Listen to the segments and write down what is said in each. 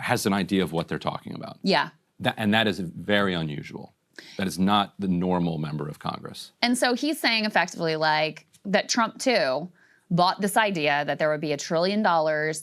has an idea of what they're talking about. Yeah. And that is very unusual. That is not the normal member of Congress. And so he's saying effectively like that Trump too bought this idea that there would be $1 trillion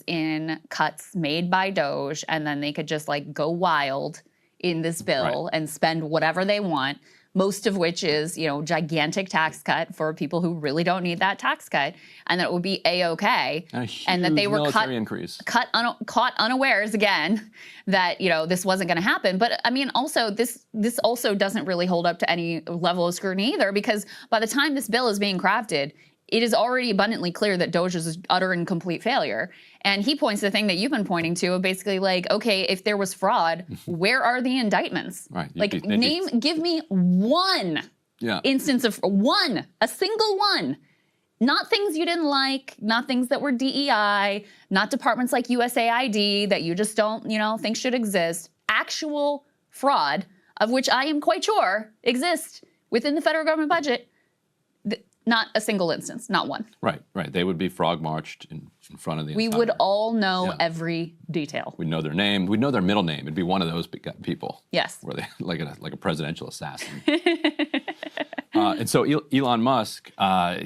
in cuts made by Doge, and then they could just like go wild in this bill and spend whatever they want, most of which is, you know, gigantic tax cut for people who really don't need that tax cut, and that it would be A-OK, and that they were caught unawares again that, you know, this wasn't going to happen. But I mean, also this also doesn't really hold up to any level of scrutiny either, because by the time this bill is being crafted, it is already abundantly clear that Doge is an utter and complete failure. And he points to the thing that you've been pointing to of basically like, okay, if there was fraud, where are the indictments? Right. Like give me one instance of a single one. Not things you didn't like, not things that were DEI, not departments like USAID that you just don't, you know, think should exist. Actual fraud, of which I am quite sure exists within the federal government budget. Not a single instance, not one. Right. They would be frog marched in front of the We would all know every detail. We'd know their name. We'd know their middle name. It'd be one of those people. Yes. Where they like a presidential assassin. And so Elon Musk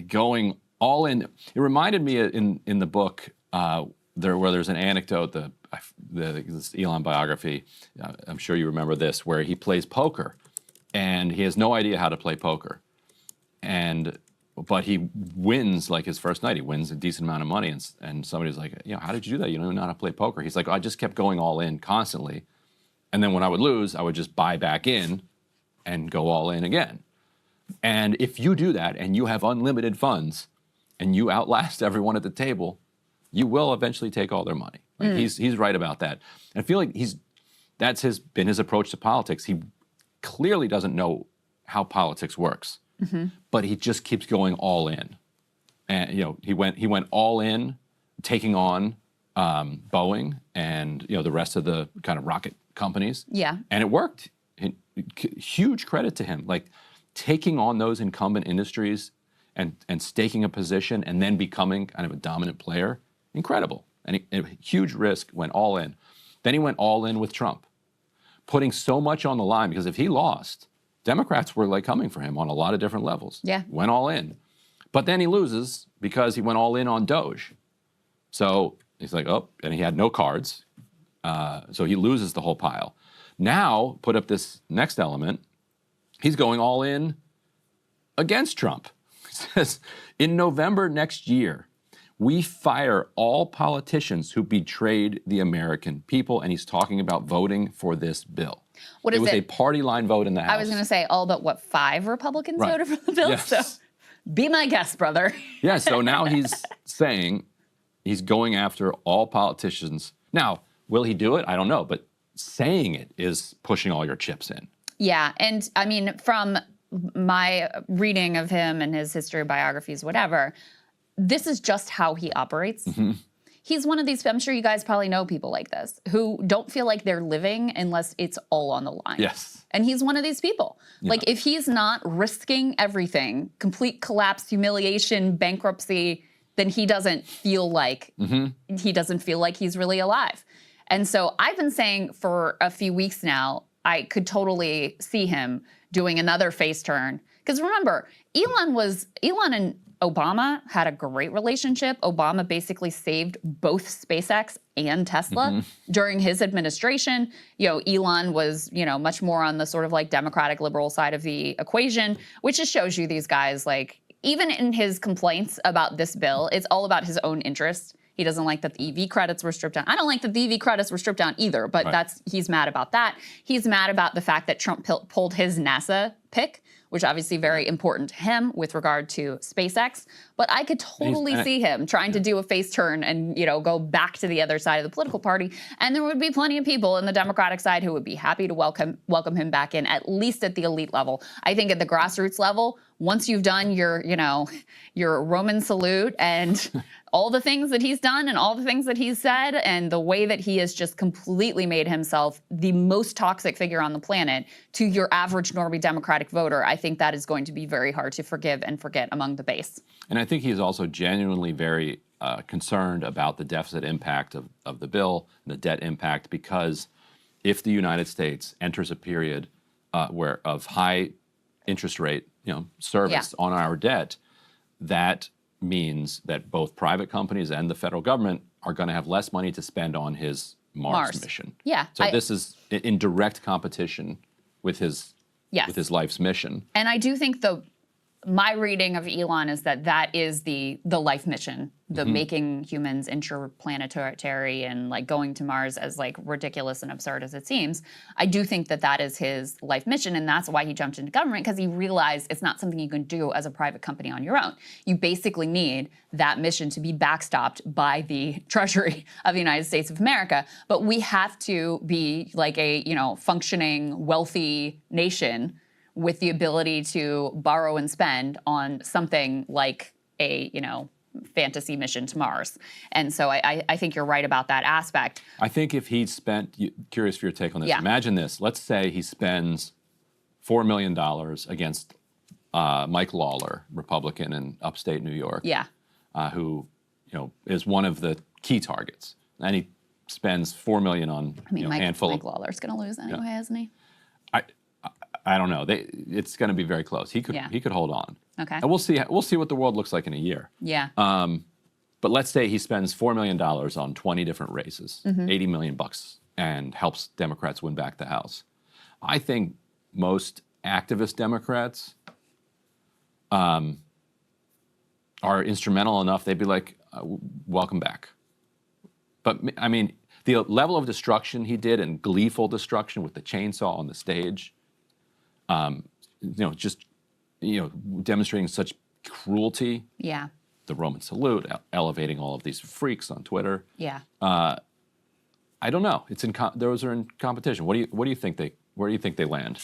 going all in. It reminded me in the book where there's an anecdote, this Elon biography. I'm sure you remember this, where he plays poker, and he has no idea how to play poker, but he wins like his first night. He wins a decent amount of money, and somebody's like, you know, how did you do that? You don't even know how to play poker. He's like, I just kept going all in constantly, and then when I would lose, I would just buy back in and go all in again. And if you do that and you have unlimited funds and you outlast everyone at the table, you will eventually take all their money. Like he's right about that. And I feel like that's been his approach to politics. He clearly doesn't know how politics works. But he just keeps going all in, and you know he went all in, taking on Boeing and the rest of the kind of rocket companies. Yeah, and it worked. Huge credit to him, like taking on those incumbent industries and staking a position and then becoming kind of a dominant player. Incredible, and a huge risk. Went all in. Then he went all in with Trump, putting so much on the line because if he lost, Democrats were like coming for him on a lot of different levels. Yeah. Went all in. But then he loses because he went all in on Doge. So he's like, oh, and he had no cards. So he loses the whole pile. Now, put up this next element. He's going all in against Trump. He says, in November next year, we fire all politicians who betrayed the American people. And he's talking about voting for this bill. What is it? It was a party line vote in the House. I was going to say all but 5 Republicans voted for the bill. Yes. So be my guest, brother. Yeah, so now he's saying he's going after all politicians. Now, will he do it? I don't know, but saying it is pushing all your chips in. Yeah, and I mean, from my reading of him and his history, biographies, whatever, this is just how he operates. He's one of these, I'm sure you guys probably know people like this, who don't feel like they're living unless it's all on the line. Yes. And he's one of these people. Yeah. Like, if he's not risking everything, complete collapse, humiliation, bankruptcy, then he doesn't feel like he's really alive. And so I've been saying for a few weeks now, I could totally see him doing another face turn. Because remember, Elon and Obama had a great relationship. Obama basically saved both SpaceX and Tesla during his administration. Elon was, much more on the sort of like Democratic liberal side of the equation, which just shows you these guys, like, even in his complaints about this bill, it's all about his own interest. He doesn't like that the EV credits were stripped down. I don't like that the EV credits were stripped down either, but he's mad about that. He's mad about the fact that Trump pulled his NASA pick, which obviously very important to him with regard to SpaceX. But I could totally see him trying to do a face turn and, go back to the other side of the political party. And there would be plenty of people in the Democratic side who would be happy to welcome him back in, at least at the elite level. I think at the grassroots level, once you've done your Roman salute and all the things that he's done and all the things that he's said and the way that he has just completely made himself the most toxic figure on the planet to your average normie Democratic voter, I think that is going to be very hard to forgive and forget among the base. And I think he's also genuinely very concerned about the deficit impact of the bill, the debt impact, because if the United States enters a period where of high interest rate, service on our debt, that means that both private companies and the federal government are going to have less money to spend on his Mars mission. Yeah. So this is in direct competition with his life's mission. And I do think my reading of Elon is that is the life mission, the making humans interplanetary and like going to Mars, as like ridiculous and absurd as it seems. I do think that is his life mission, and that's why he jumped into government, because he realized it's not something you can do as a private company on your own. You basically need that mission to be backstopped by the Treasury of the United States of America. But we have to be like a functioning, wealthy nation with the ability to borrow and spend on something like a, fantasy mission to Mars. And so I think you're right about that aspect. I think if he spent, curious for your take on this, imagine this. Let's say he spends $4 million against Mike Lawler, Republican in upstate New York, who is one of the key targets. And he spends $4 million on handful Mike Lawler's going to lose anyway, isn't he? I don't know. It's going to be very close. He could hold on. Okay. And we'll see what the world looks like in a year. Yeah. But let's say he spends $4 million on 20 different races, $80 million, and helps Democrats win back the House. I think most activist Democrats are instrumental enough. They'd be like, welcome back. But I mean, the level of destruction he did, and gleeful destruction with the chainsaw on the stage, demonstrating such cruelty. Yeah. The Roman salute, elevating all of these freaks on Twitter. Yeah. I don't know. Those are in competition. Where do you think they land?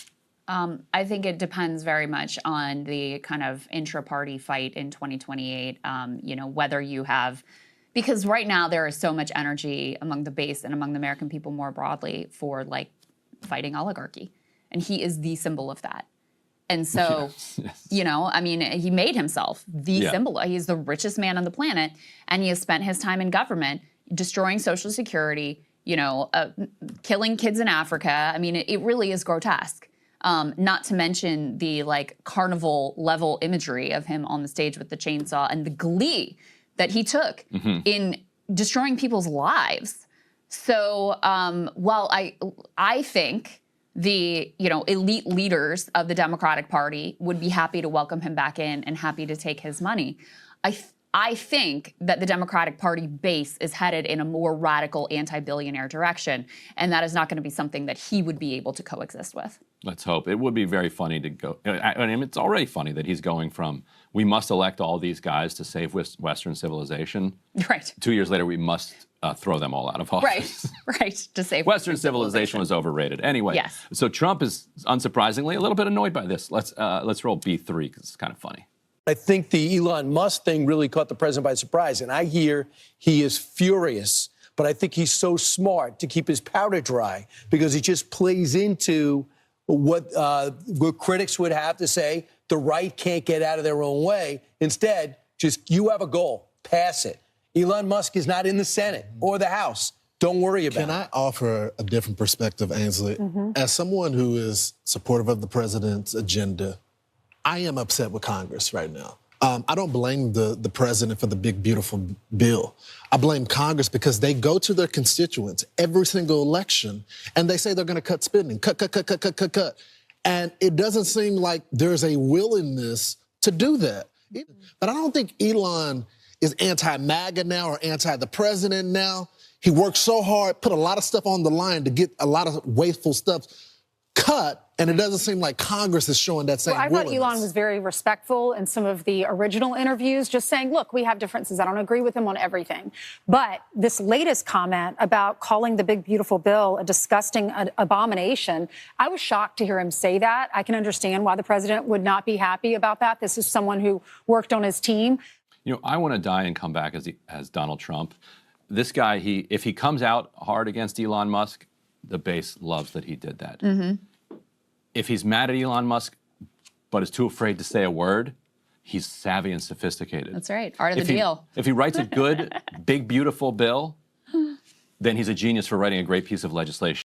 I think it depends very much on the kind of intra-party fight in 2028. Whether you have, because right now there is so much energy among the base and among the American people more broadly for like fighting oligarchy. And he is the symbol of that. And so, he made himself the symbol. He's the richest man on the planet, and he has spent his time in government destroying Social Security, killing kids in Africa. I mean, it really is grotesque. Not to mention the like carnival level imagery of him on the stage with the chainsaw and the glee that he took in destroying people's lives. So while I think the elite leaders of the Democratic Party would be happy to welcome him back in and happy to take his money, I think that the Democratic Party base is headed in a more radical anti-billionaire direction, and that is not going to be something that he would be able to coexist with. Let's hope. It would be very funny to go. I mean, it's already funny that he's going from, we must elect all these guys to save Western civilization. Right. 2 years later, we must throw them all out of office. Right. To save Western civilization was overrated. Anyway, so Trump is, unsurprisingly, a little bit annoyed by this. Let's roll B3 because it's kind of funny. I think the Elon Musk thing really caught the president by surprise, and I hear he is furious. But I think he's so smart to keep his powder dry because he just plays into what critics would have to say. The right can't get out of their own way. Instead, just you have a goal, pass it. Elon Musk is not in the Senate or the House. Don't worry about it. Can I offer a different perspective, Ainsley? As someone who is supportive of the president's agenda, I am upset with Congress right now. I don't blame the president for the big, beautiful bill. I blame Congress because they go to their constituents every single election and they say they're going to cut spending, cut. And it doesn't seem like there's a willingness to do that. But I don't think Elon is anti-MAGA now or anti the president now. He worked so hard, put a lot of stuff on the line to get a lot of wasteful stuff cut, and it doesn't seem like Congress is showing that same willingness. I thought Elon was very respectful in some of the original interviews, just saying, look, we have differences. I don't agree with him on everything. But this latest comment about calling the big, beautiful bill a disgusting abomination, I was shocked to hear him say that. I can understand why the president would not be happy about that. This is someone who worked on his team. I want to die and come back as Donald Trump. This guy, if he comes out hard against Elon Musk, the base loves that he did that. If he's mad at Elon Musk but is too afraid to say a word, he's savvy and sophisticated. That's right. Art of If the he- deal. If he writes a good, big, beautiful bill, then he's a genius for writing a great piece of legislation.